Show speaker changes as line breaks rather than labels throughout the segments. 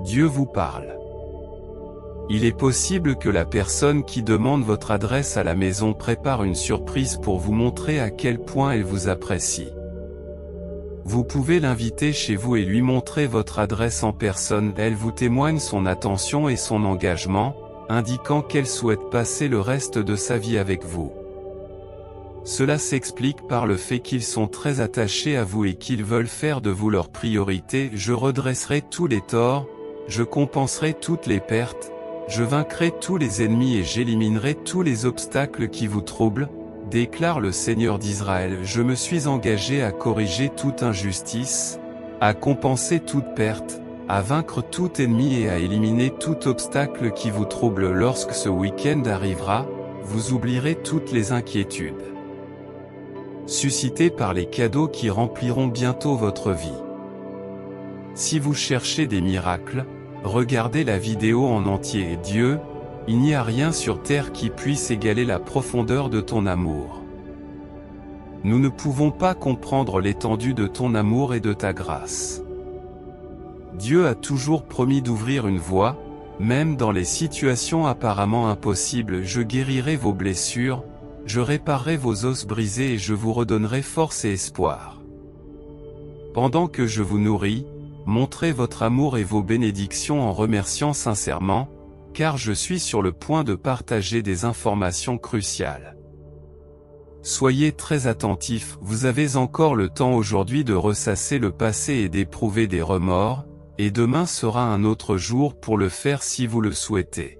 Dieu vous parle. Il est possible que la personne qui demande votre adresse à la maison prépare une surprise pour vous montrer à quel point elle vous apprécie. Vous pouvez l'inviter chez vous et lui montrer votre adresse en personne. Elle vous témoigne son attention et son engagement, indiquant qu'elle souhaite passer le reste de sa vie avec vous. Cela s'explique par le fait qu'ils sont très attachés à vous et qu'ils veulent faire de vous leur priorité. Je redresserai tous les torts, je compenserai toutes les pertes, je vaincrai tous les ennemis et j'éliminerai tous les obstacles qui vous troublent, déclare le Seigneur d'Israël. Je me suis engagé à corriger toute injustice, à compenser toute perte, à vaincre tout ennemi et à éliminer tout obstacle qui vous trouble. Lorsque ce week-end arrivera, vous oublierez toutes les inquiétudes suscitées par les cadeaux qui rempliront bientôt votre vie. Si vous cherchez des miracles, regardez la vidéo en entier. Dieu, il n'y a rien sur terre qui puisse égaler la profondeur de ton amour. Nous ne pouvons pas comprendre l'étendue de ton amour et de ta grâce. Dieu a toujours promis d'ouvrir une voie, même dans les situations apparemment impossibles. Je guérirai vos blessures, je réparerai vos os brisés et je vous redonnerai force et espoir. Pendant que je vous nourris, montrez votre amour et vos bénédictions en remerciant sincèrement, car je suis sur le point de partager des informations cruciales. Soyez très attentifs, vous avez encore le temps aujourd'hui de ressasser le passé et d'éprouver des remords, et demain sera un autre jour pour le faire si vous le souhaitez.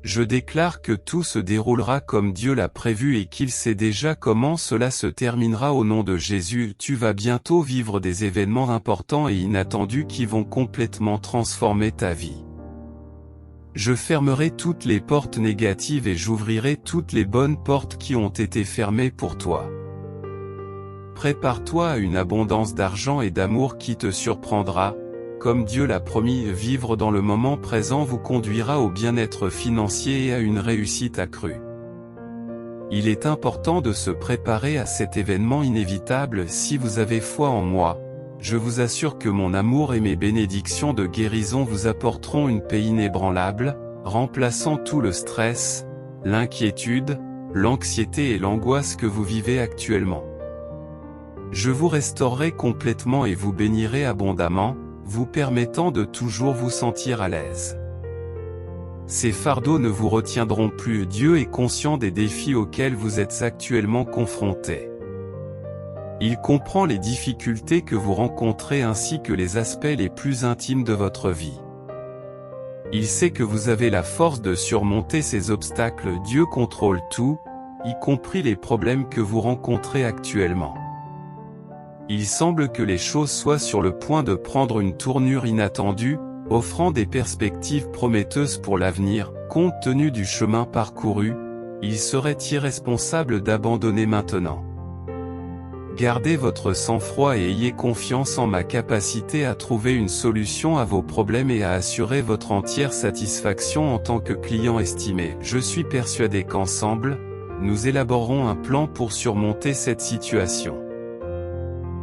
Je déclare que tout se déroulera comme Dieu l'a prévu et qu'il sait déjà comment cela se terminera au nom de Jésus. Tu vas bientôt vivre des événements importants et inattendus qui vont complètement transformer ta vie. Je fermerai toutes les portes négatives et j'ouvrirai toutes les bonnes portes qui ont été fermées pour toi. Prépare-toi à une abondance d'argent et d'amour qui te surprendra. Comme Dieu l'a promis, vivre dans le moment présent vous conduira au bien-être financier et à une réussite accrue. Il est important de se préparer à cet événement inévitable. Si vous avez foi en moi, je vous assure que mon amour et mes bénédictions de guérison vous apporteront une paix inébranlable, remplaçant tout le stress, l'inquiétude, l'anxiété et l'angoisse que vous vivez actuellement. Je vous restaurerai complètement et vous bénirai abondamment, vous permettant de toujours vous sentir à l'aise. Ces fardeaux ne vous retiendront plus. Dieu est conscient des défis auxquels vous êtes actuellement confrontés. Il comprend les difficultés que vous rencontrez ainsi que les aspects les plus intimes de votre vie. Il sait que vous avez la force de surmonter ces obstacles. Dieu contrôle tout, y compris les problèmes que vous rencontrez actuellement. Il semble que les choses soient sur le point de prendre une tournure inattendue, offrant des perspectives prometteuses pour l'avenir. Compte tenu du chemin parcouru, il serait irresponsable d'abandonner maintenant. Gardez votre sang-froid et ayez confiance en ma capacité à trouver une solution à vos problèmes et à assurer votre entière satisfaction en tant que client estimé. Je suis persuadé qu'ensemble, nous élaborerons un plan pour surmonter cette situation.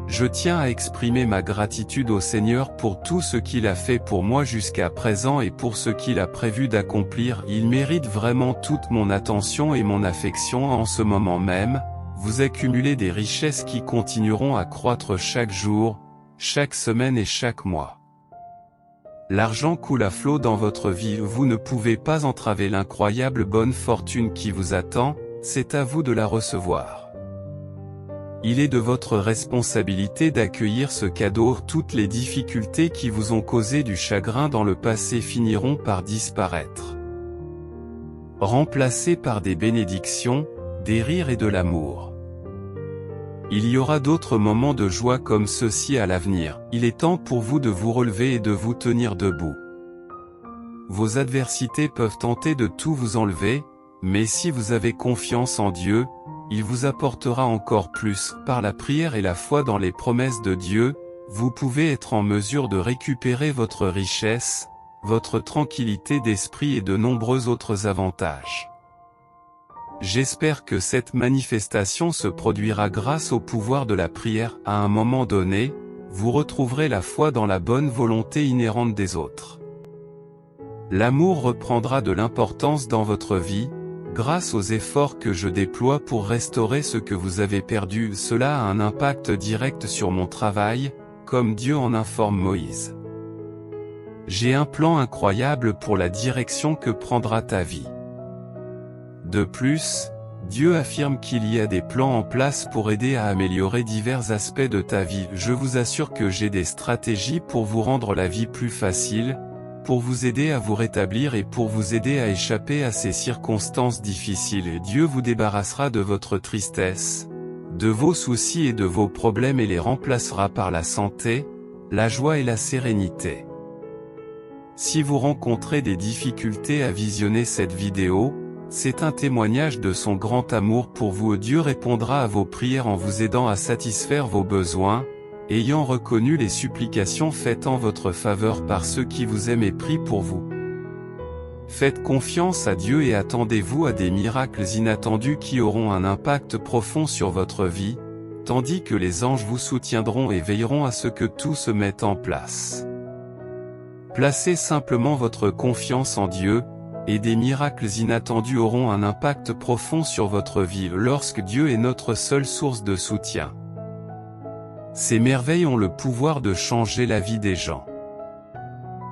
Je tiens à exprimer ma gratitude au Seigneur pour tout ce qu'il a fait pour moi jusqu'à présent et pour ce qu'il a prévu d'accomplir. Il mérite vraiment toute mon attention et mon affection en ce moment même. Vous accumulez des richesses qui continueront à croître chaque jour, chaque semaine et chaque mois. L'argent coule à flot dans votre vie. Vous ne pouvez pas entraver l'incroyable bonne fortune qui vous attend, c'est à vous de la recevoir. Il est de votre responsabilité d'accueillir ce cadeau. Toutes les difficultés qui vous ont causé du chagrin dans le passé finiront par disparaître, remplacées par des bénédictions, des rires et de l'amour. Il y aura d'autres moments de joie comme ceux-ci à l'avenir. Il est temps pour vous de vous relever et de vous tenir debout. Vos adversités peuvent tenter de tout vous enlever, mais si vous avez confiance en Dieu, il vous apportera encore plus. Par la prière et la foi dans les promesses de Dieu, vous pouvez être en mesure de récupérer votre richesse, votre tranquillité d'esprit et de nombreux autres avantages. J'espère que cette manifestation se produira grâce au pouvoir de la prière. À un moment donné, vous retrouverez la foi dans la bonne volonté inhérente des autres. L'amour reprendra de l'importance dans votre vie, grâce aux efforts que je déploie pour restaurer ce que vous avez perdu. Cela a un impact direct sur mon travail, comme Dieu en informe Moïse. J'ai un plan incroyable pour la direction que prendra ta vie. De plus, Dieu affirme qu'il y a des plans en place pour aider à améliorer divers aspects de ta vie. Je vous assure que j'ai des stratégies pour vous rendre la vie plus facile, pour vous aider à vous rétablir et pour vous aider à échapper à ces circonstances difficiles. Et Dieu vous débarrassera de votre tristesse, de vos soucis et de vos problèmes et les remplacera par la santé, la joie et la sérénité. Si vous rencontrez des difficultés à visionner cette vidéo, c'est un témoignage de son grand amour pour vous. Dieu répondra à vos prières en vous aidant à satisfaire vos besoins, ayant reconnu les supplications faites en votre faveur par ceux qui vous aiment et prient pour vous. Faites confiance à Dieu et attendez-vous à des miracles inattendus qui auront un impact profond sur votre vie, tandis que les anges vous soutiendront et veilleront à ce que tout se mette en place. Placez simplement votre confiance en Dieu, et des miracles inattendus auront un impact profond sur votre vie lorsque Dieu est notre seule source de soutien. Ces merveilles ont le pouvoir de changer la vie des gens.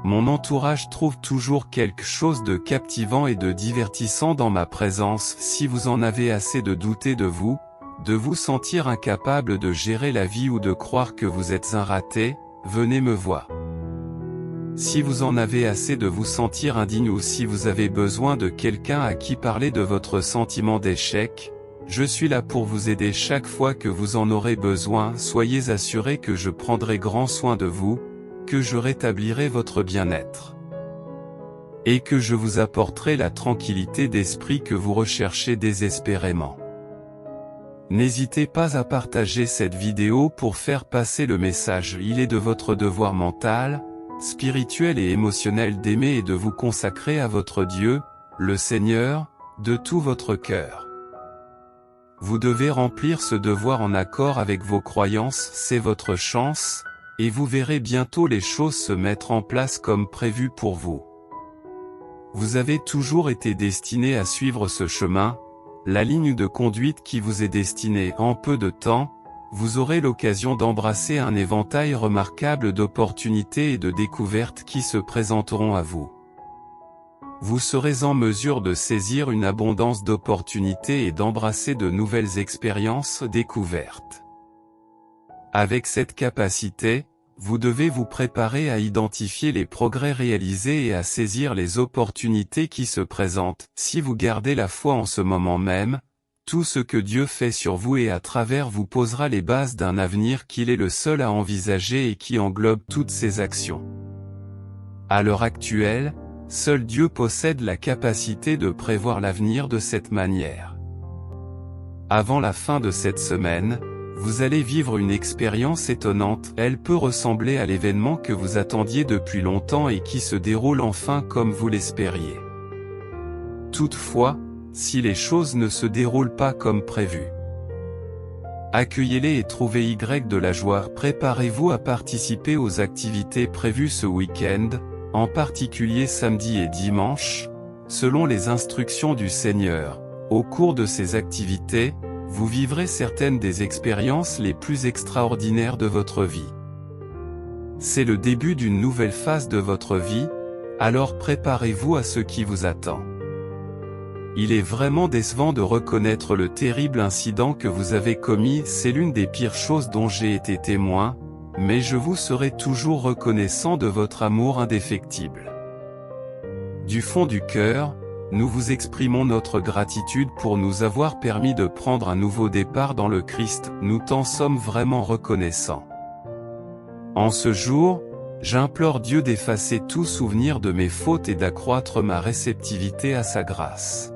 Mon entourage trouve toujours quelque chose de captivant et de divertissant dans ma présence. Si vous en avez assez de douter de vous sentir incapable de gérer la vie ou de croire que vous êtes un raté, venez me voir. Si vous en avez assez de vous sentir indigne ou si vous avez besoin de quelqu'un à qui parler de votre sentiment d'échec, je suis là pour vous aider chaque fois que vous en aurez besoin. Soyez assurés que je prendrai grand soin de vous, que je rétablirai votre bien-être, et que je vous apporterai la tranquillité d'esprit que vous recherchez désespérément. N'hésitez pas à partager cette vidéo pour faire passer le message. Il est de votre devoir mental, spirituel et émotionnel d'aimer et de vous consacrer à votre Dieu, le Seigneur, de tout votre cœur. Vous devez remplir ce devoir en accord avec vos croyances, c'est votre chance, et vous verrez bientôt les choses se mettre en place comme prévu pour vous. Vous avez toujours été destiné à suivre ce chemin, la ligne de conduite qui vous est destinée. En peu de temps, vous aurez l'occasion d'embrasser un éventail remarquable d'opportunités et de découvertes qui se présenteront à vous. Vous serez en mesure de saisir une abondance d'opportunités et d'embrasser de nouvelles expériences découvertes. Avec cette capacité, vous devez vous préparer à identifier les progrès réalisés et à saisir les opportunités qui se présentent. Si vous gardez la foi en ce moment même, tout ce que Dieu fait sur vous et à travers vous posera les bases d'un avenir qu'il est le seul à envisager et qui englobe toutes ses actions. À l'heure actuelle, seul Dieu possède la capacité de prévoir l'avenir de cette manière. Avant la fin de cette semaine, vous allez vivre une expérience étonnante. Elle peut ressembler à l'événement que vous attendiez depuis longtemps et qui se déroule enfin comme vous l'espériez. Toutefois, si les choses ne se déroulent pas comme prévu, accueillez-les et trouvez de la joie. Préparez-vous à participer aux activités prévues ce week-end, en particulier samedi et dimanche, selon les instructions du Seigneur. Au cours de ces activités, vous vivrez certaines des expériences les plus extraordinaires de votre vie. C'est le début d'une nouvelle phase de votre vie, alors préparez-vous à ce qui vous attend. Il est vraiment décevant de reconnaître le terrible incident que vous avez commis. C'est l'une des pires choses dont j'ai été témoin, mais je vous serai toujours reconnaissant de votre amour indéfectible. Du fond du cœur, nous vous exprimons notre gratitude pour nous avoir permis de prendre un nouveau départ dans le Christ. Nous t'en sommes vraiment reconnaissants. En ce jour, j'implore Dieu d'effacer tout souvenir de mes fautes et d'accroître ma réceptivité à sa grâce.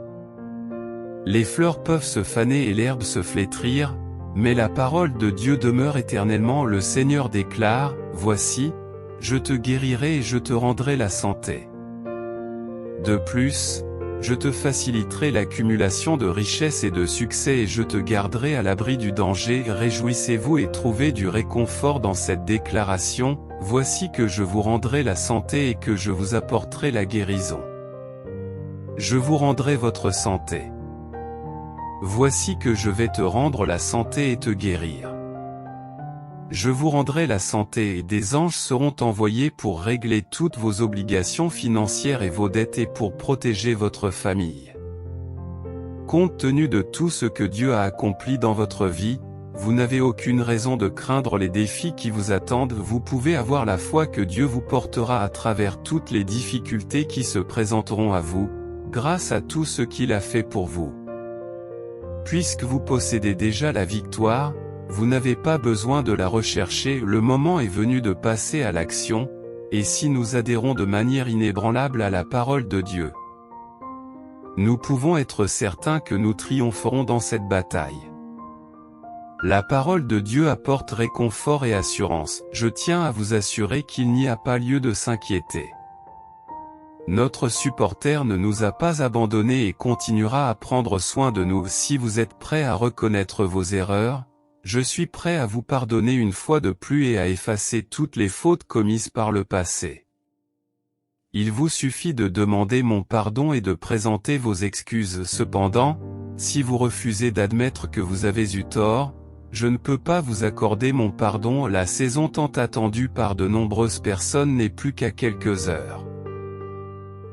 Les fleurs peuvent se faner et l'herbe se flétrir, mais la parole de Dieu demeure éternellement. Le Seigneur déclare, « Voici, je te guérirai et je te rendrai la santé. » De plus, Je te faciliterai l'accumulation de richesses et de succès et je te garderai à l'abri du danger. Réjouissez-vous et trouvez du réconfort dans cette déclaration. Voici que je vous rendrai la santé et que je vous apporterai la guérison. Je vous rendrai votre santé. Voici que je vais te rendre la santé et te guérir. Je vous rendrai la santé et des anges seront envoyés pour régler toutes vos obligations financières et vos dettes et pour protéger votre famille. Compte tenu de tout ce que Dieu a accompli dans votre vie, vous n'avez aucune raison de craindre les défis qui vous attendent. Vous pouvez avoir la foi que Dieu vous portera à travers toutes les difficultés qui se présenteront à vous, grâce à tout ce qu'il a fait pour vous. Puisque vous possédez déjà la victoire, vous n'avez pas besoin de la rechercher. Le moment est venu de passer à l'action, et si nous adhérons de manière inébranlable à la parole de Dieu, nous pouvons être certains que nous triompherons dans cette bataille. La parole de Dieu apporte réconfort et assurance. Je tiens à vous assurer qu'il n'y a pas lieu de s'inquiéter. Notre supporter ne nous a pas abandonnés et continuera à prendre soin de nous. Si vous êtes prêts à reconnaître vos erreurs, je suis prêt à vous pardonner une fois de plus et à effacer toutes les fautes commises par le passé. Il vous suffit de demander mon pardon et de présenter vos excuses. Cependant, si vous refusez d'admettre que vous avez eu tort, je ne peux pas vous accorder mon pardon. La saison tant attendue par de nombreuses personnes n'est plus qu'à quelques heures.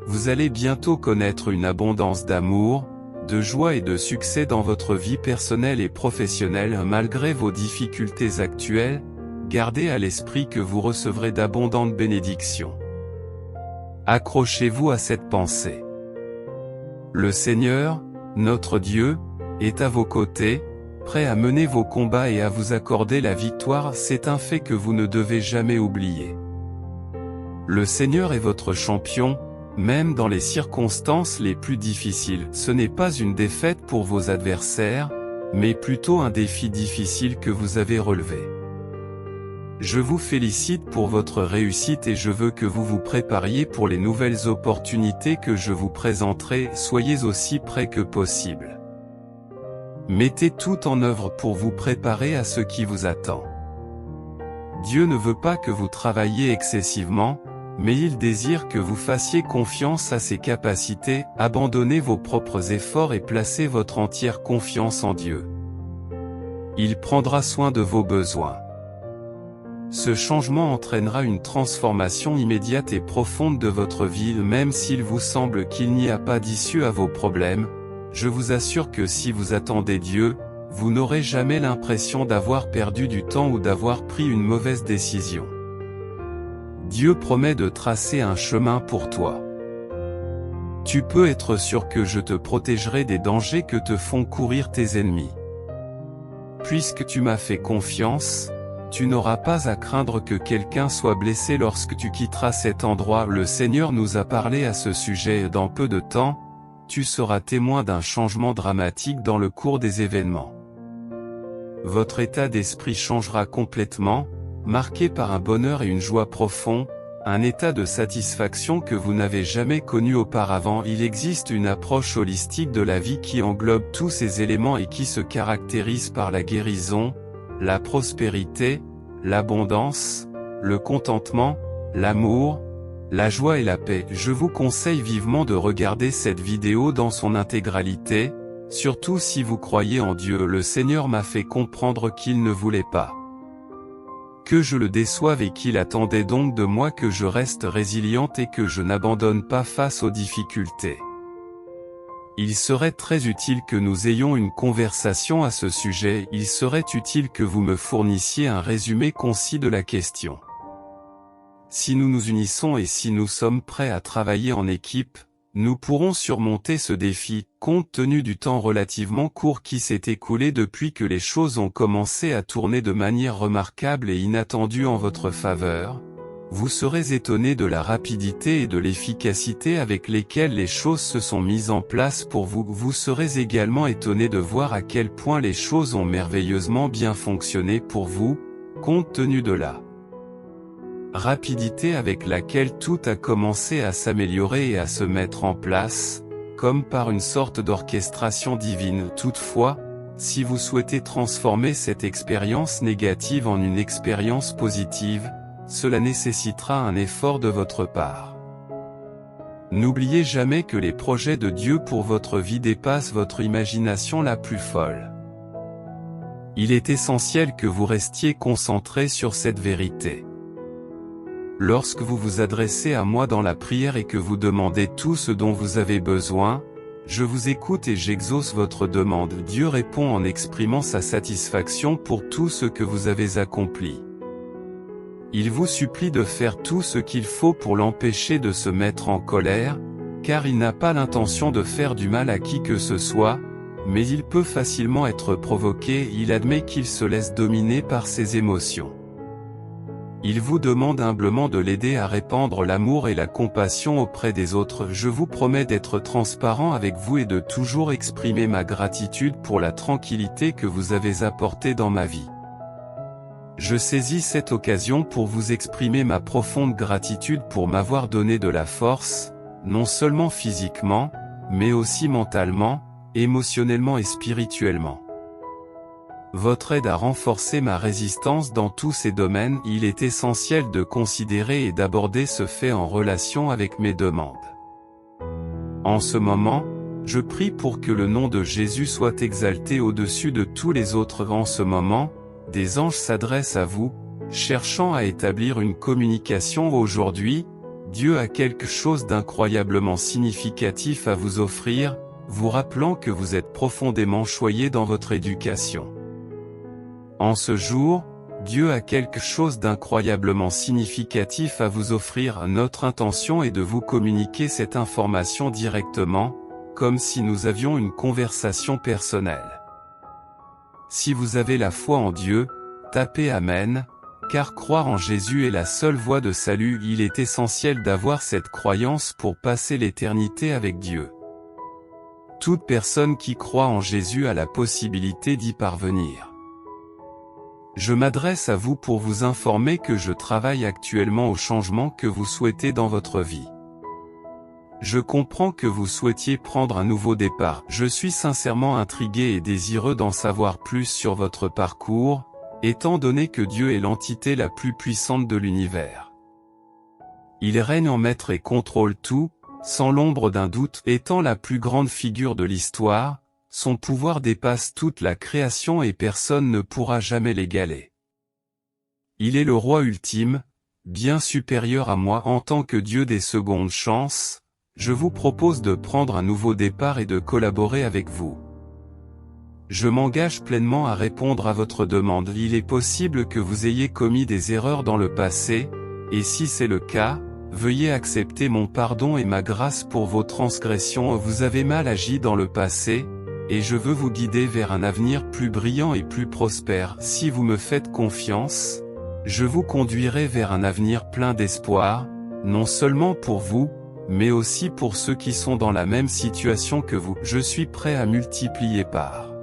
Vous allez bientôt connaître une abondance d'amour, de joie et de succès dans votre vie personnelle et professionnelle. Malgré vos difficultés actuelles, gardez à l'esprit que vous recevrez d'abondantes bénédictions. Accrochez-vous à cette pensée. Le Seigneur, notre Dieu, est à vos côtés, prêt à mener vos combats et à vous accorder la victoire. C'est un fait que vous ne devez jamais oublier. Le Seigneur est votre champion, même dans les circonstances les plus difficiles. Ce n'est pas une défaite pour vos adversaires, mais plutôt un défi difficile que vous avez relevé. Je vous félicite pour votre réussite et je veux que vous vous prépariez pour les nouvelles opportunités que je vous présenterai. Soyez aussi prêts que possible. Mettez tout en œuvre pour vous préparer à ce qui vous attend. Dieu ne veut pas que vous travailliez excessivement, mais il désire que vous fassiez confiance à ses capacités. Abandonnez vos propres efforts et placez votre entière confiance en Dieu. Il prendra soin de vos besoins. Ce changement entraînera une transformation immédiate et profonde de votre vie. Même s'il vous semble qu'il n'y a pas d'issue à vos problèmes, je vous assure que si vous attendez Dieu, vous n'aurez jamais l'impression d'avoir perdu du temps ou d'avoir pris une mauvaise décision. Dieu promet de tracer un chemin pour toi. Tu peux être sûr que je te protégerai des dangers que te font courir tes ennemis. Puisque tu m'as fait confiance, tu n'auras pas à craindre que quelqu'un soit blessé lorsque tu quitteras cet endroit. Le Seigneur nous a parlé à ce sujet. Dans peu de temps, tu seras témoin d'un changement dramatique dans le cours des événements. Votre état d'esprit changera complètement, marqué par un bonheur et une joie profonds, un état de satisfaction que vous n'avez jamais connu auparavant. Il existe une approche holistique de la vie qui englobe tous ces éléments et qui se caractérise par la guérison, la prospérité, l'abondance, le contentement, l'amour, la joie et la paix. Je vous conseille vivement de regarder cette vidéo dans son intégralité, surtout si vous croyez en Dieu. Le Seigneur m'a fait comprendre qu'il ne voulait pas que je le déçoive et qu'il attendait donc de moi que je reste résiliente et que je n'abandonne pas face aux difficultés. Il serait très utile que nous ayons une conversation à ce sujet. Il serait utile que vous me fournissiez un résumé concis de la question. Si nous nous unissons et si nous sommes prêts à travailler en équipe, nous pourrons surmonter ce défi. Compte tenu du temps relativement court qui s'est écoulé depuis que les choses ont commencé à tourner de manière remarquable et inattendue en votre faveur, vous serez étonné de la rapidité et de l'efficacité avec lesquelles les choses se sont mises en place pour vous. Vous serez également étonné de voir à quel point les choses ont merveilleusement bien fonctionné pour vous, compte tenu de la rapidité avec laquelle tout a commencé à s'améliorer et à se mettre en place. comme par une sorte d'orchestration divine. Toutefois, si vous souhaitez transformer cette expérience négative en une expérience positive, cela nécessitera un effort de votre part. N'oubliez jamais que les projets de Dieu pour votre vie dépassent votre imagination la plus folle. Il est essentiel que vous restiez concentré sur cette vérité. Lorsque vous vous adressez à moi dans la prière et que vous demandez tout ce dont vous avez besoin, je vous écoute et j'exauce votre demande. Dieu répond en exprimant sa satisfaction pour tout ce que vous avez accompli. Il vous supplie de faire tout ce qu'il faut pour l'empêcher de se mettre en colère, car il n'a pas l'intention de faire du mal à qui que ce soit, mais il peut facilement être provoqué. Il admet qu'il se laisse dominer par ses émotions. Il vous demande humblement de l'aider à répandre l'amour et la compassion auprès des autres. Je vous promets d'être transparent avec vous et de toujours exprimer ma gratitude pour la tranquillité que vous avez apportée dans ma vie. Je saisis cette occasion pour vous exprimer ma profonde gratitude pour m'avoir donné de la force, non seulement physiquement, mais aussi mentalement, émotionnellement et spirituellement. Votre aide a renforcé ma résistance dans tous ces domaines. Il est essentiel de considérer et d'aborder ce fait en relation avec mes demandes. En ce moment, je prie pour que le nom de Jésus soit exalté au-dessus de tous les autres. En ce moment, des anges s'adressent à vous, cherchant à établir une communication. Aujourd'hui, Dieu a quelque chose d'incroyablement significatif à vous offrir, vous rappelant que vous êtes profondément choyé dans votre éducation. En ce jour, Dieu a quelque chose d'incroyablement significatif à vous offrir. Notre intention est de vous communiquer cette information directement, comme si nous avions une conversation personnelle. Si vous avez la foi en Dieu, tapez Amen, car croire en Jésus est la seule voie de salut. Il est essentiel d'avoir cette croyance pour passer l'éternité avec Dieu. Toute personne qui croit en Jésus a la possibilité d'y parvenir. Je m'adresse à vous pour vous informer que je travaille actuellement au changement que vous souhaitez dans votre vie. Je comprends que vous souhaitiez prendre un nouveau départ. Je suis sincèrement intrigué et désireux d'en savoir plus sur votre parcours, étant donné que Dieu est l'entité la plus puissante de l'univers. Il règne en maître et contrôle tout, sans l'ombre d'un doute. Étant la plus grande figure de l'histoire, son pouvoir dépasse toute la création et personne ne pourra jamais l'égaler. Il est le roi ultime, bien supérieur à moi. En tant que Dieu des secondes chances, je vous propose de prendre un nouveau départ et de collaborer avec vous. Je m'engage pleinement à répondre à votre demande. Il est possible que vous ayez commis des erreurs dans le passé, et si c'est le cas, veuillez accepter mon pardon et ma grâce pour vos transgressions. Vous avez mal agi dans le passé, et je veux vous guider vers un avenir plus brillant et plus prospère. Si vous me faites confiance, je vous conduirai vers un avenir plein d'espoir, non seulement pour vous, mais aussi pour ceux qui sont dans la même situation que vous. Je suis prêt à multiplier par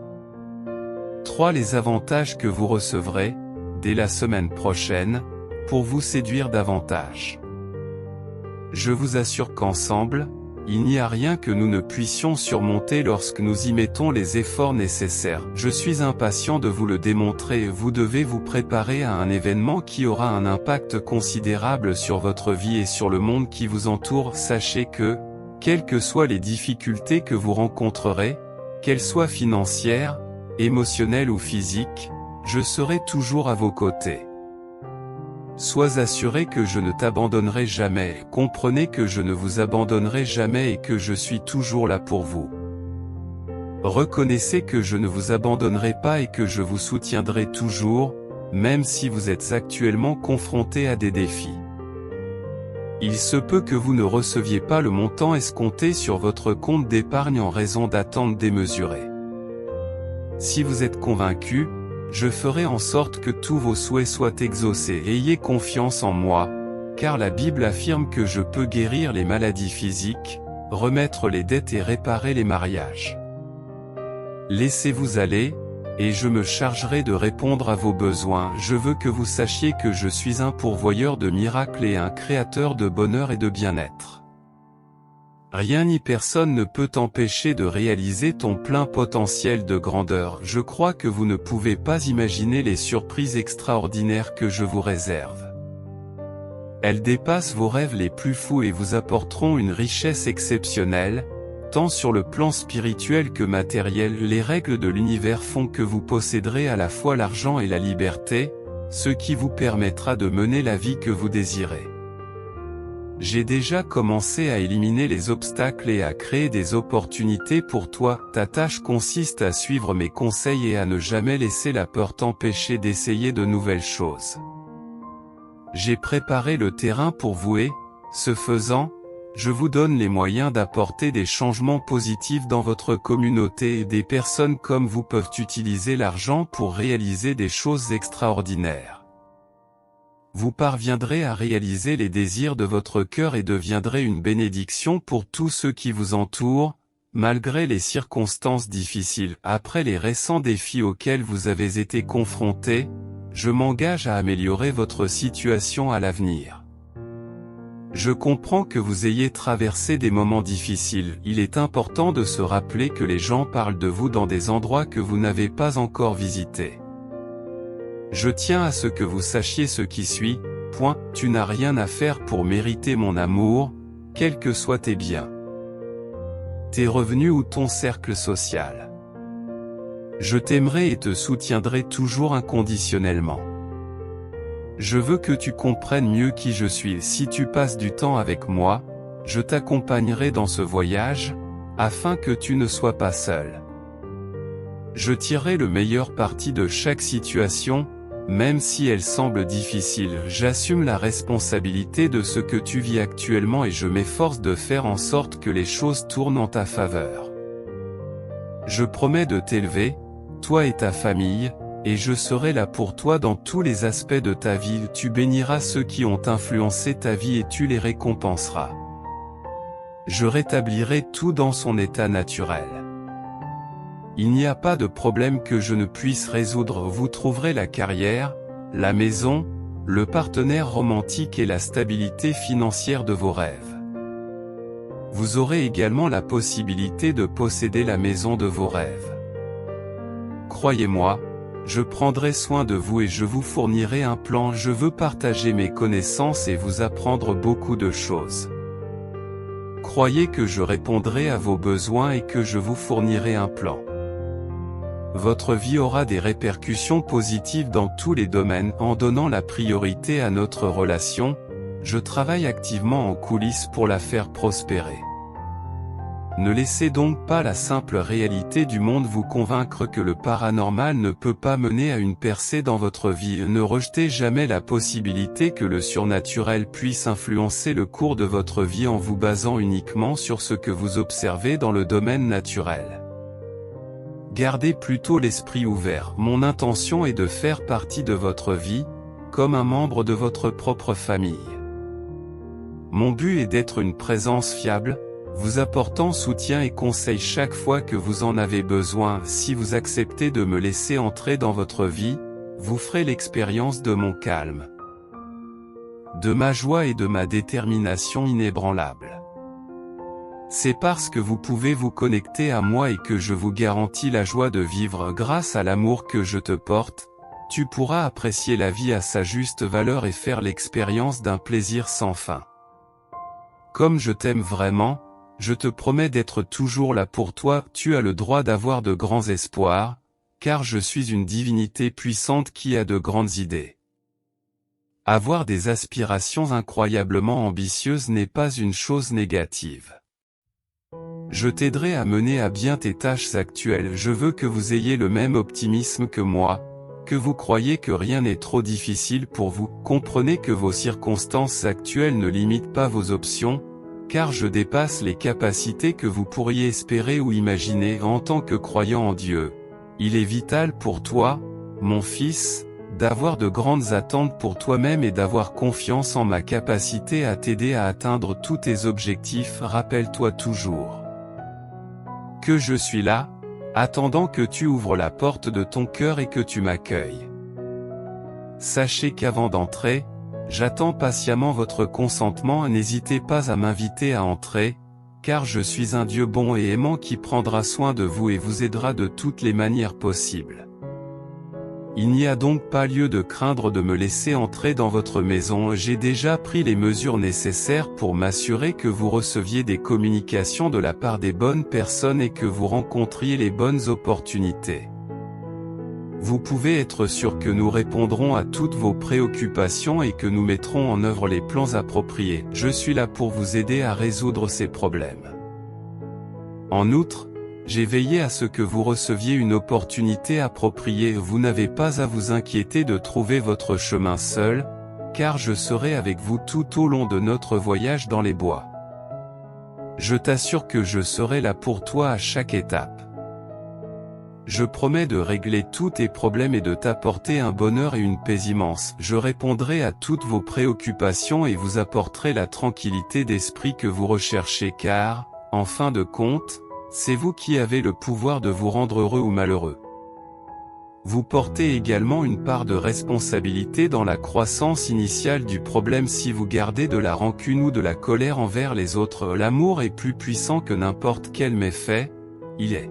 3 les avantages que vous recevrez, dès la semaine prochaine, pour vous séduire davantage. Je vous assure qu'ensemble, il n'y a rien que nous ne puissions surmonter lorsque nous y mettons les efforts nécessaires. Je suis impatient de vous le démontrer. Vous devez vous préparer à un événement qui aura un impact considérable sur votre vie et sur le monde qui vous entoure. Sachez que, quelles que soient les difficultés que vous rencontrerez, qu'elles soient financières, émotionnelles ou physiques, je serai toujours à vos côtés. Sois assuré que je ne t'abandonnerai jamais. Comprenez que je ne vous abandonnerai jamais et que je suis toujours là pour vous. Reconnaissez que je ne vous abandonnerai pas et que je vous soutiendrai toujours, même si vous êtes actuellement confronté à des défis. Il se peut que vous ne receviez pas le montant escompté sur votre compte d'épargne en raison d'attentes démesurées. Si vous êtes convaincu, je ferai en sorte que tous vos souhaits soient exaucés. Ayez confiance en moi, car la Bible affirme que je peux guérir les maladies physiques, remettre les dettes et réparer les mariages. Laissez-vous aller, et je me chargerai de répondre à vos besoins. Je veux que vous sachiez que je suis un pourvoyeur de miracles et un créateur de bonheur et de bien-être. Rien ni personne ne peut t'empêcher de réaliser ton plein potentiel de grandeur. Je crois que vous ne pouvez pas imaginer les surprises extraordinaires que je vous réserve. Elles dépassent vos rêves les plus fous et vous apporteront une richesse exceptionnelle, tant sur le plan spirituel que matériel. Les règles de l'univers font que vous posséderez à la fois l'argent et la liberté, ce qui vous permettra de mener la vie que vous désirez. J'ai déjà commencé à éliminer les obstacles et à créer des opportunités pour toi. Ta tâche consiste à suivre mes conseils et à ne jamais laisser la peur t'empêcher d'essayer de nouvelles choses. J'ai préparé le terrain pour vous et, ce faisant, je vous donne les moyens d'apporter des changements positifs dans votre communauté et des personnes comme vous peuvent utiliser l'argent pour réaliser des choses extraordinaires. Vous parviendrez à réaliser les désirs de votre cœur et deviendrez une bénédiction pour tous ceux qui vous entourent, malgré les circonstances difficiles. Après les récents défis auxquels vous avez été confrontés, je m'engage à améliorer votre situation à l'avenir. Je comprends que vous ayez traversé des moments difficiles. Il est important de se rappeler que les gens parlent de vous dans des endroits que vous n'avez pas encore visités. Je tiens à ce que vous sachiez ce qui suit. Tu n'as rien à faire pour mériter mon amour, quels que soient tes biens, tes revenus ou ton cercle social. Je t'aimerai et te soutiendrai toujours inconditionnellement. Je veux que tu comprennes mieux qui je suis. Si tu passes du temps avec moi, je t'accompagnerai dans ce voyage, afin que tu ne sois pas seul. Je tirerai le meilleur parti de chaque situation, même si elle semble difficile. J'assume la responsabilité de ce que tu vis actuellement et je m'efforce de faire en sorte que les choses tournent en ta faveur. Je promets de t'élever, toi et ta famille, et je serai là pour toi dans tous les aspects de ta vie. Tu béniras ceux qui ont influencé ta vie et tu les récompenseras. Je rétablirai tout dans son état naturel. Il n'y a pas de problème que je ne puisse résoudre. Vous trouverez la carrière, la maison, le partenaire romantique et la stabilité financière de vos rêves. Vous aurez également la possibilité de posséder la maison de vos rêves. Croyez-moi, je prendrai soin de vous et je vous fournirai un plan. Je veux partager mes connaissances et vous apprendre beaucoup de choses. Croyez que je répondrai à vos besoins et que je vous fournirai un plan. Votre vie aura des répercussions positives dans tous les domaines. En donnant la priorité à notre relation, je travaille activement en coulisses pour la faire prospérer. Ne laissez donc pas la simple réalité du monde vous convaincre que le paranormal ne peut pas mener à une percée dans votre vie. Ne rejetez jamais la possibilité que le surnaturel puisse influencer le cours de votre vie en vous basant uniquement sur ce que vous observez dans le domaine naturel. Gardez plutôt l'esprit ouvert. Mon intention est de faire partie de votre vie, comme un membre de votre propre famille. Mon but est d'être une présence fiable, vous apportant soutien et conseils chaque fois que vous en avez besoin. Si vous acceptez de me laisser entrer dans votre vie, vous ferez l'expérience de mon calme, de ma joie et de ma détermination inébranlable. C'est parce que vous pouvez vous connecter à moi et que je vous garantis la joie de vivre grâce à l'amour que je te porte, tu pourras apprécier la vie à sa juste valeur et faire l'expérience d'un plaisir sans fin. Comme je t'aime vraiment, je te promets d'être toujours là pour toi. Tu as le droit d'avoir de grands espoirs, car je suis une divinité puissante qui a de grandes idées. Avoir des aspirations incroyablement ambitieuses n'est pas une chose négative. Je t'aiderai à mener à bien tes tâches actuelles. Je veux que vous ayez le même optimisme que moi, que vous croyez que rien n'est trop difficile pour vous. Comprenez que vos circonstances actuelles ne limitent pas vos options, car je dépasse les capacités que vous pourriez espérer ou imaginer. En tant que croyant en Dieu, il est vital pour toi, mon fils, d'avoir de grandes attentes pour toi-même et d'avoir confiance en ma capacité à t'aider à atteindre tous tes objectifs. Rappelle-toi toujours que je suis là, attendant que tu ouvres la porte de ton cœur et que tu m'accueilles. Sachez qu'avant d'entrer, j'attends patiemment votre consentement. N'hésitez pas à m'inviter à entrer, car je suis un Dieu bon et aimant qui prendra soin de vous et vous aidera de toutes les manières possibles. Il n'y a donc pas lieu de craindre de me laisser entrer dans votre maison, j'ai déjà pris les mesures nécessaires pour m'assurer que vous receviez des communications de la part des bonnes personnes et que vous rencontriez les bonnes opportunités. Vous pouvez être sûr que nous répondrons à toutes vos préoccupations et que nous mettrons en œuvre les plans appropriés. Je suis là pour vous aider à résoudre ces problèmes. En outre, j'ai veillé à ce que vous receviez une opportunité appropriée. Vous n'avez pas à vous inquiéter de trouver votre chemin seul, car je serai avec vous tout au long de notre voyage dans les bois. Je t'assure que je serai là pour toi à chaque étape. Je promets de régler tous tes problèmes et de t'apporter un bonheur et une paix immense. Je répondrai à toutes vos préoccupations et vous apporterai la tranquillité d'esprit que vous recherchez car, en fin de compte, c'est vous qui avez le pouvoir de vous rendre heureux ou malheureux. Vous portez également une part de responsabilité dans la croissance initiale du problème si vous gardez de la rancune ou de la colère envers les autres. L'amour est plus puissant que n'importe quel méfait, il est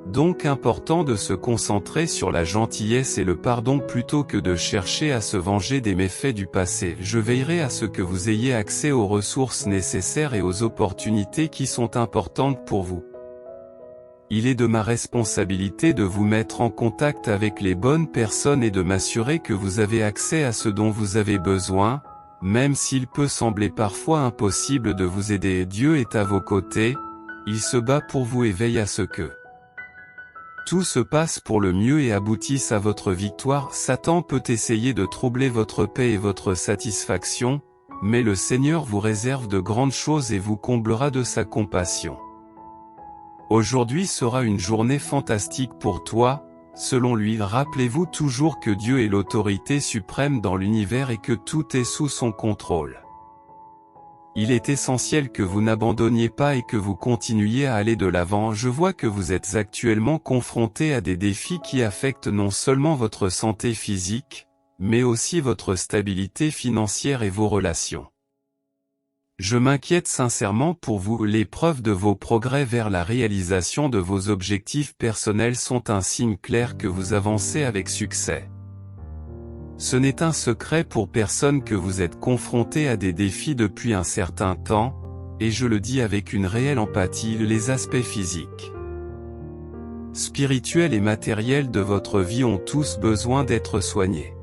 donc important de se concentrer sur la gentillesse et le pardon plutôt que de chercher à se venger des méfaits du passé. Je veillerai à ce que vous ayez accès aux ressources nécessaires et aux opportunités qui sont importantes pour vous. Il est de ma responsabilité de vous mettre en contact avec les bonnes personnes et de m'assurer que vous avez accès à ce dont vous avez besoin, même s'il peut sembler parfois impossible de vous aider. Dieu est à vos côtés, il se bat pour vous et veille à ce que tout se passe pour le mieux et aboutisse à votre victoire. Satan peut essayer de troubler votre paix et votre satisfaction, mais le Seigneur vous réserve de grandes choses et vous comblera de sa compassion. Aujourd'hui sera une journée fantastique pour toi, selon lui. Rappelez-vous toujours que Dieu est l'autorité suprême dans l'univers et que tout est sous son contrôle. Il est essentiel que vous n'abandonniez pas et que vous continuiez à aller de l'avant. Je vois que vous êtes actuellement confronté à des défis qui affectent non seulement votre santé physique, mais aussi votre stabilité financière et vos relations. Je m'inquiète sincèrement pour vous. Les preuves de vos progrès vers la réalisation de vos objectifs personnels sont un signe clair que vous avancez avec succès. Ce n'est un secret pour personne que vous êtes confronté à des défis depuis un certain temps, et je le dis avec une réelle empathie. Les aspects physiques, spirituels et matériels de votre vie ont tous besoin d'être soignés.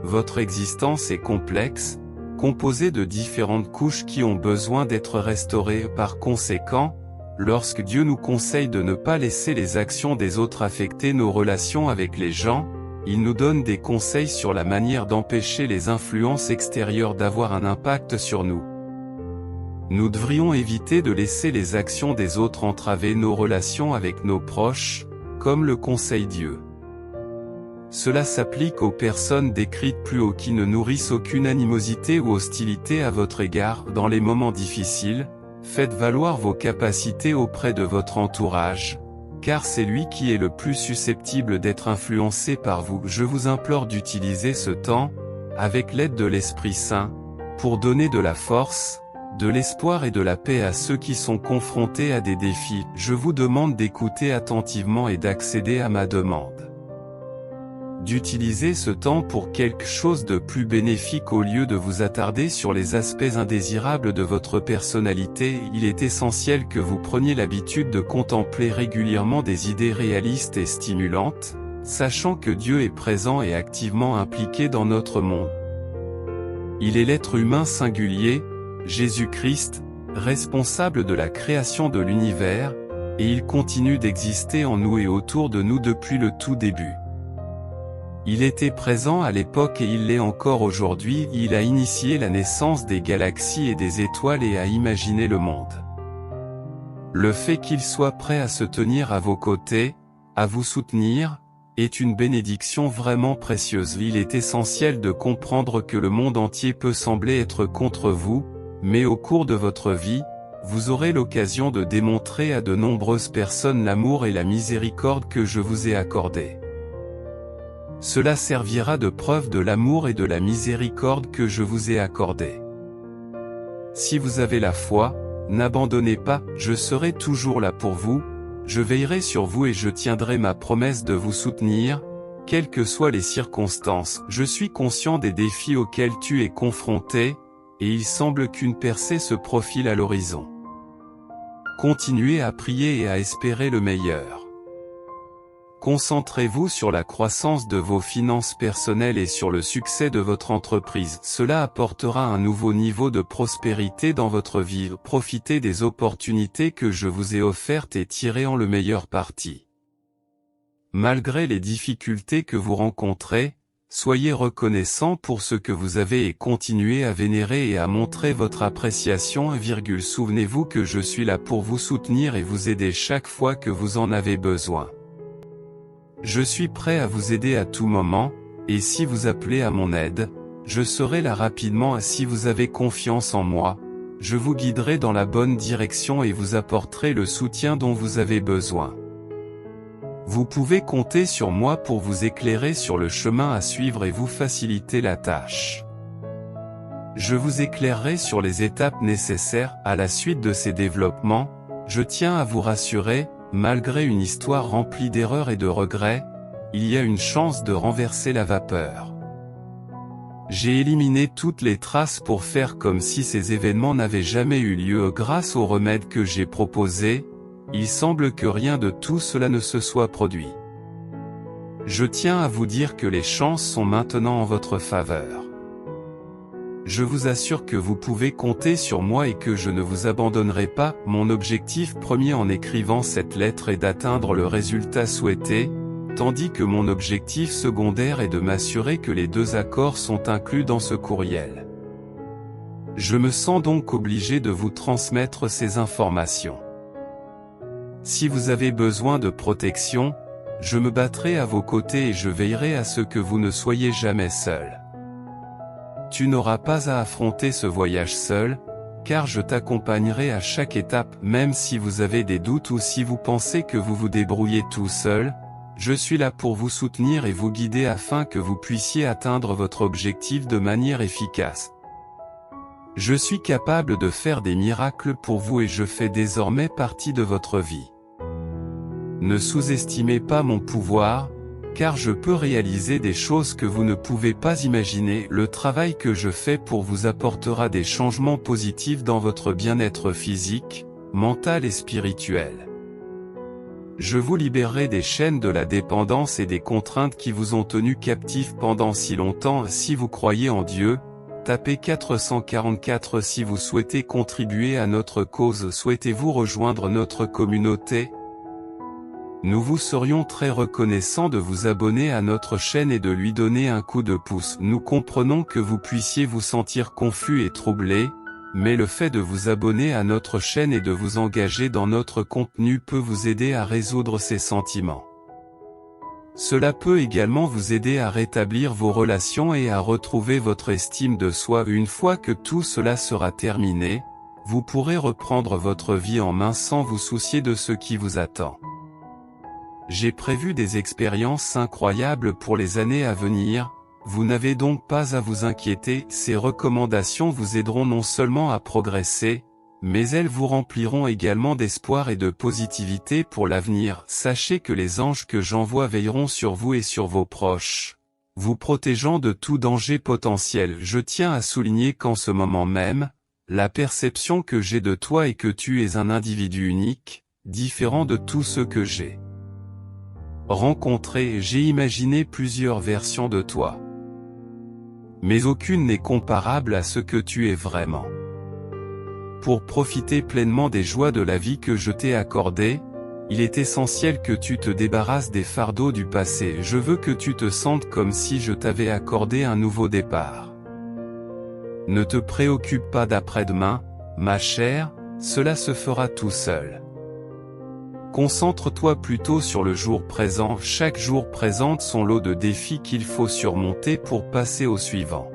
Votre existence est complexe, composée de différentes couches qui ont besoin d'être restaurées. Par conséquent, lorsque Dieu nous conseille de ne pas laisser les actions des autres affecter nos relations avec les gens, il nous donne des conseils sur la manière d'empêcher les influences extérieures d'avoir un impact sur nous. Nous devrions éviter de laisser les actions des autres entraver nos relations avec nos proches, comme le conseille Dieu. Cela s'applique aux personnes décrites plus haut qui ne nourrissent aucune animosité ou hostilité à votre égard. Dans les moments difficiles, faites valoir vos capacités auprès de votre entourage, car c'est lui qui est le plus susceptible d'être influencé par vous. Je vous implore d'utiliser ce temps, avec l'aide de l'Esprit Saint, pour donner de la force, de l'espoir et de la paix à ceux qui sont confrontés à des défis. Je vous demande d'écouter attentivement et d'accéder à ma demande. D'utiliser ce temps pour quelque chose de plus bénéfique au lieu de vous attarder sur les aspects indésirables de votre personnalité. Il est essentiel que vous preniez l'habitude de contempler régulièrement des idées réalistes et stimulantes, sachant que Dieu est présent et activement impliqué dans notre monde. Il est l'être humain singulier, Jésus-Christ, responsable de la création de l'univers, et il continue d'exister en nous et autour de nous depuis le tout début. Il était présent à l'époque et il l'est encore aujourd'hui. Il a initié la naissance des galaxies et des étoiles et a imaginé le monde. Le fait qu'il soit prêt à se tenir à vos côtés, à vous soutenir, est une bénédiction vraiment précieuse. Il est essentiel de comprendre que le monde entier peut sembler être contre vous, mais au cours de votre vie, vous aurez l'occasion de démontrer à de nombreuses personnes l'amour et la miséricorde que je vous ai accordés. Cela servira de preuve de l'amour et de la miséricorde que je vous ai accordés. Si vous avez la foi, n'abandonnez pas, je serai toujours là pour vous, je veillerai sur vous et je tiendrai ma promesse de vous soutenir, quelles que soient les circonstances. Je suis conscient des défis auxquels tu es confronté, et il semble qu'une percée se profile à l'horizon. Continuez à prier et à espérer le meilleur. Concentrez-vous sur la croissance de vos finances personnelles et sur le succès de votre entreprise. Cela apportera un nouveau niveau de prospérité dans votre vie. Profitez des opportunités que je vous ai offertes et tirez-en le meilleur parti. Malgré les difficultés que vous rencontrez, soyez reconnaissant pour ce que vous avez et continuez à vénérer et à montrer votre appréciation. Souvenez-vous que je suis là pour vous soutenir et vous aider chaque fois que vous en avez besoin. Je suis prêt à vous aider à tout moment, et si vous appelez à mon aide, je serai là rapidement. Si vous avez confiance en moi, je vous guiderai dans la bonne direction et vous apporterai le soutien dont vous avez besoin. Vous pouvez compter sur moi pour vous éclairer sur le chemin à suivre et vous faciliter la tâche. Je vous éclairerai sur les étapes nécessaires. À la suite de ces développements, je tiens à vous rassurer, malgré une histoire remplie d'erreurs et de regrets, il y a une chance de renverser la vapeur. J'ai éliminé toutes les traces pour faire comme si ces événements n'avaient jamais eu lieu. Grâce aux remèdes que j'ai proposés, il semble que rien de tout cela ne se soit produit. Je tiens à vous dire que les chances sont maintenant en votre faveur. Je vous assure que vous pouvez compter sur moi et que je ne vous abandonnerai pas. Mon objectif premier en écrivant cette lettre est d'atteindre le résultat souhaité, tandis que mon objectif secondaire est de m'assurer que les deux accords sont inclus dans ce courriel. Je me sens donc obligé de vous transmettre ces informations. Si vous avez besoin de protection, je me battrai à vos côtés et je veillerai à ce que vous ne soyez jamais seul. Tu n'auras pas à affronter ce voyage seul, car je t'accompagnerai à chaque étape. Même si vous avez des doutes ou si vous pensez que vous vous débrouillez tout seul, je suis là pour vous soutenir et vous guider afin que vous puissiez atteindre votre objectif de manière efficace. Je suis capable de faire des miracles pour vous et je fais désormais partie de votre vie. Ne sous-estimez pas mon pouvoir, car je peux réaliser des choses que vous ne pouvez pas imaginer. Le travail que je fais pour vous apportera des changements positifs dans votre bien-être physique, mental et spirituel. Je vous libérerai des chaînes de la dépendance et des contraintes qui vous ont tenu captifs pendant si longtemps. Si vous croyez en Dieu, tapez 444. Si vous souhaitez contribuer à notre cause, souhaitez-vous rejoindre notre communauté? Nous vous serions très reconnaissants de vous abonner à notre chaîne et de lui donner un coup de pouce. Nous comprenons que vous puissiez vous sentir confus et troublé, mais le fait de vous abonner à notre chaîne et de vous engager dans notre contenu peut vous aider à résoudre ces sentiments. Cela peut également vous aider à rétablir vos relations et à retrouver votre estime de soi. Une fois que tout cela sera terminé, vous pourrez reprendre votre vie en main sans vous soucier de ce qui vous attend. J'ai prévu des expériences incroyables pour les années à venir, vous n'avez donc pas à vous inquiéter. Ces recommandations vous aideront non seulement à progresser, mais elles vous rempliront également d'espoir et de positivité pour l'avenir. Sachez que les anges que j'envoie veilleront sur vous et sur vos proches, vous protégeant de tout danger potentiel. Je tiens à souligner qu'en ce moment même, la perception que j'ai de toi est que tu es un individu unique, différent de tous ceux que j'ai rencontrés. J'ai imaginé plusieurs versions de toi, mais aucune n'est comparable à ce que tu es vraiment. Pour profiter pleinement des joies de la vie que je t'ai accordée, il est essentiel que tu te débarrasses des fardeaux du passé. Je veux que tu te sentes comme si je t'avais accordé un nouveau départ. Ne te préoccupe pas d'après-demain, ma chère, cela se fera tout seul. Concentre-toi plutôt sur le jour présent. Chaque jour présente son lot de défis qu'il faut surmonter pour passer au suivant.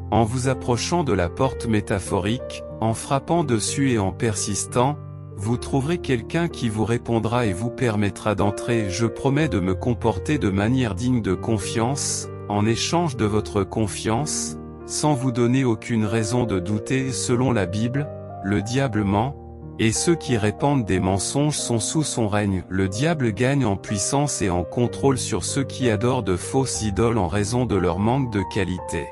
En vous approchant de la porte métaphorique, en frappant dessus et en persistant, vous trouverez quelqu'un qui vous répondra et vous permettra d'entrer. Je promets de me comporter de manière digne de confiance, en échange de votre confiance, sans vous donner aucune raison de douter. Selon la Bible, le diable ment, et ceux qui répandent des mensonges sont sous son règne. Le diable gagne en puissance et en contrôle sur ceux qui adorent de fausses idoles en raison de leur manque de qualité.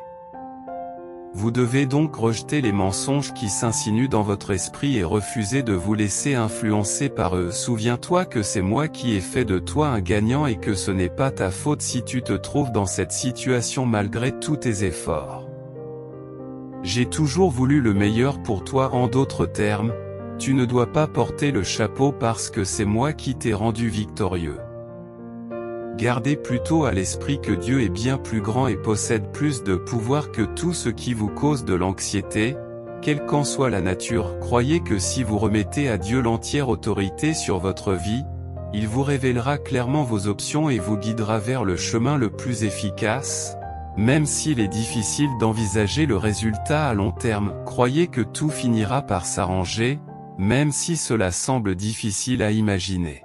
Vous devez donc rejeter les mensonges qui s'insinuent dans votre esprit et refuser de vous laisser influencer par eux. Souviens-toi que c'est moi qui ai fait de toi un gagnant et que ce n'est pas ta faute si tu te trouves dans cette situation malgré tous tes efforts. J'ai toujours voulu le meilleur pour toi. En d'autres termes, tu ne dois pas porter le chapeau parce que c'est moi qui t'ai rendu victorieux. Gardez plutôt à l'esprit que Dieu est bien plus grand et possède plus de pouvoir que tout ce qui vous cause de l'anxiété, quelle qu'en soit la nature. Croyez que si vous remettez à Dieu l'entière autorité sur votre vie, il vous révélera clairement vos options et vous guidera vers le chemin le plus efficace, même s'il est difficile d'envisager le résultat à long terme. Croyez que tout finira par s'arranger, même si cela semble difficile à imaginer.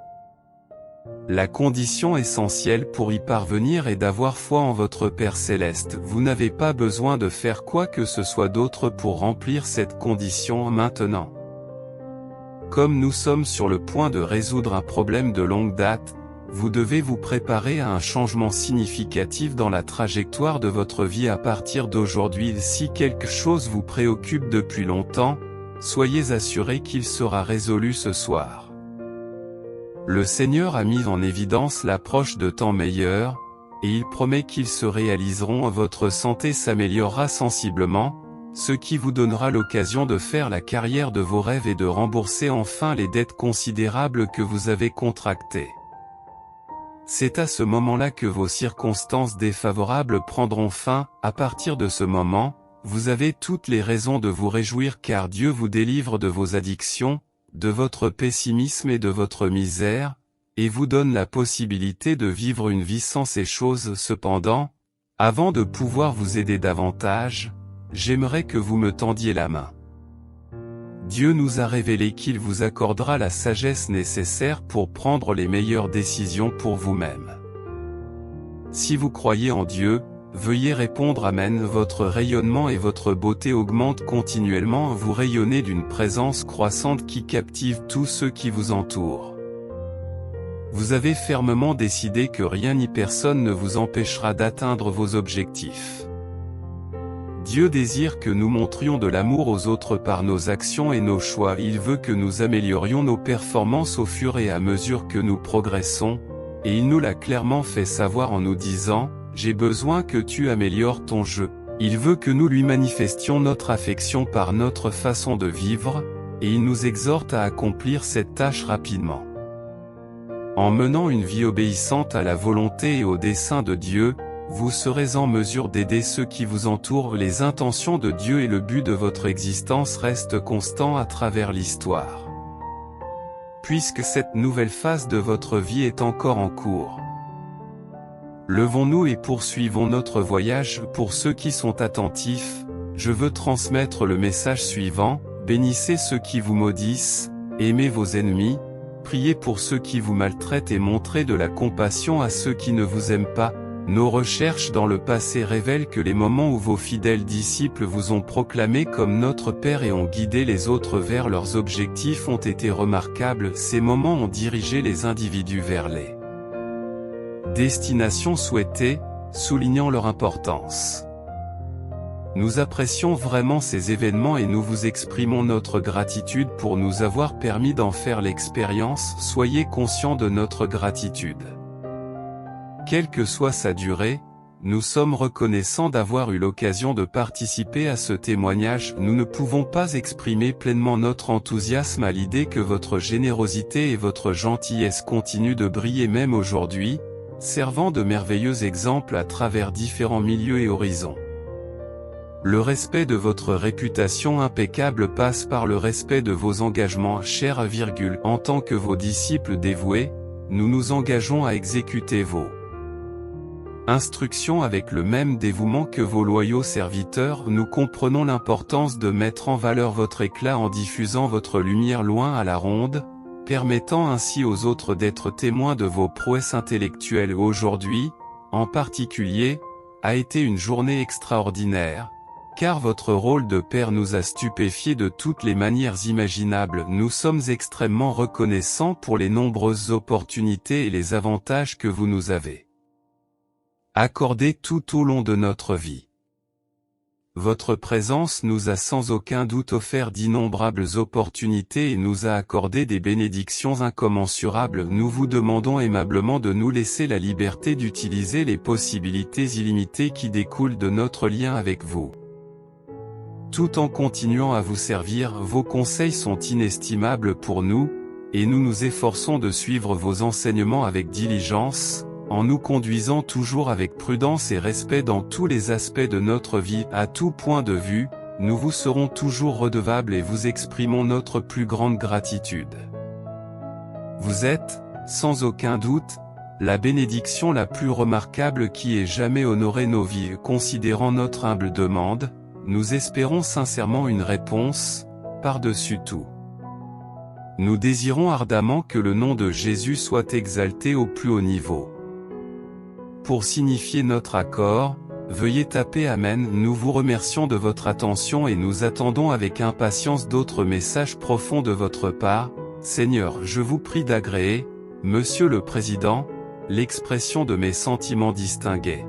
La condition essentielle pour y parvenir est d'avoir foi en votre Père Céleste. Vous n'avez pas besoin de faire quoi que ce soit d'autre pour remplir cette condition maintenant. Comme nous sommes sur le point de résoudre un problème de longue date, vous devez vous préparer à un changement significatif dans la trajectoire de votre vie à partir d'aujourd'hui. Si quelque chose vous préoccupe depuis longtemps, soyez assurés qu'il sera résolu ce soir. Le Seigneur a mis en évidence l'approche de temps meilleurs, et il promet qu'ils se réaliseront. Votre santé s'améliorera sensiblement, ce qui vous donnera l'occasion de faire la carrière de vos rêves et de rembourser enfin les dettes considérables que vous avez contractées. C'est à ce moment-là que vos circonstances défavorables prendront fin. À partir de ce moment, vous avez toutes les raisons de vous réjouir car Dieu vous délivre de vos addictions, de votre pessimisme et de votre misère, et vous donne la possibilité de vivre une vie sans ces choses. Cependant, avant de pouvoir vous aider davantage, j'aimerais que vous me tendiez la main. Dieu nous a révélé qu'il vous accordera la sagesse nécessaire pour prendre les meilleures décisions pour vous-même. Si vous croyez en Dieu, veuillez répondre Amen. Votre rayonnement et votre beauté augmentent continuellement. Vous rayonnez d'une présence croissante qui captive tous ceux qui vous entourent. Vous avez fermement décidé que rien ni personne ne vous empêchera d'atteindre vos objectifs. Dieu désire que nous montrions de l'amour aux autres par nos actions et nos choix. Il veut que nous améliorions nos performances au fur et à mesure que nous progressons, et il nous l'a clairement fait savoir en nous disant: j'ai besoin que tu améliores ton jeu. Il veut que nous lui manifestions notre affection par notre façon de vivre, et il nous exhorte à accomplir cette tâche rapidement. En menant une vie obéissante à la volonté et au dessein de Dieu, vous serez en mesure d'aider ceux qui vous entourent. Les intentions de Dieu et le but de votre existence restent constants à travers l'histoire. Puisque cette nouvelle phase de votre vie est encore en cours, levons-nous et poursuivons notre voyage. Pour ceux qui sont attentifs, je veux transmettre le message suivant: bénissez ceux qui vous maudissent, aimez vos ennemis, priez pour ceux qui vous maltraitent et montrez de la compassion à ceux qui ne vous aiment pas. Nos recherches dans le passé révèlent que les moments où vos fidèles disciples vous ont proclamé comme notre Père et ont guidé les autres vers leurs objectifs ont été remarquables. Ces moments ont dirigé les individus vers les destinations souhaitées, soulignant leur importance. Nous apprécions vraiment ces événements et nous vous exprimons notre gratitude pour nous avoir permis d'en faire l'expérience. Soyez conscients de notre gratitude. Quelle que soit sa durée, nous sommes reconnaissants d'avoir eu l'occasion de participer à ce témoignage. Nous ne pouvons pas exprimer pleinement notre enthousiasme à l'idée que votre générosité et votre gentillesse continuent de briller même aujourd'hui, servant de merveilleux exemples à travers différents milieux et horizons. Le respect de votre réputation impeccable passe par le respect de vos engagements chers. En tant que vos disciples dévoués, nous nous engageons à exécuter vos instructions avec le même dévouement que vos loyaux serviteurs. Nous comprenons l'importance de mettre en valeur votre éclat en diffusant votre lumière loin à la ronde, permettant ainsi aux autres d'être témoins de vos prouesses intellectuelles. Aujourd'hui, en particulier, a été une journée extraordinaire, Car votre rôle de père nous a stupéfiés de toutes les manières imaginables. Nous sommes extrêmement reconnaissants pour les nombreuses opportunités et les avantages que vous nous avez accordés tout au long de notre vie. Votre présence nous a sans aucun doute offert d'innombrables opportunités et nous a accordé des bénédictions incommensurables. Nous vous demandons aimablement de nous laisser la liberté d'utiliser les possibilités illimitées qui découlent de notre lien avec vous. Tout en continuant à vous servir, vos conseils sont inestimables pour nous, et nous nous efforçons de suivre vos enseignements avec diligence, en nous conduisant toujours avec prudence et respect dans tous les aspects de notre vie. À tout point de vue, nous vous serons toujours redevables et vous exprimons notre plus grande gratitude. Vous êtes, sans aucun doute, la bénédiction la plus remarquable qui ait jamais honoré nos vies. Considérant notre humble demande, nous espérons sincèrement une réponse, par-dessus tout. Nous désirons ardemment que le nom de Jésus soit exalté au plus haut niveau. Pour signifier notre accord, veuillez taper Amen. Nous vous remercions de votre attention et nous attendons avec impatience d'autres messages profonds de votre part. Seigneur, je vous prie d'agréer, Monsieur le Président, l'expression de mes sentiments distingués.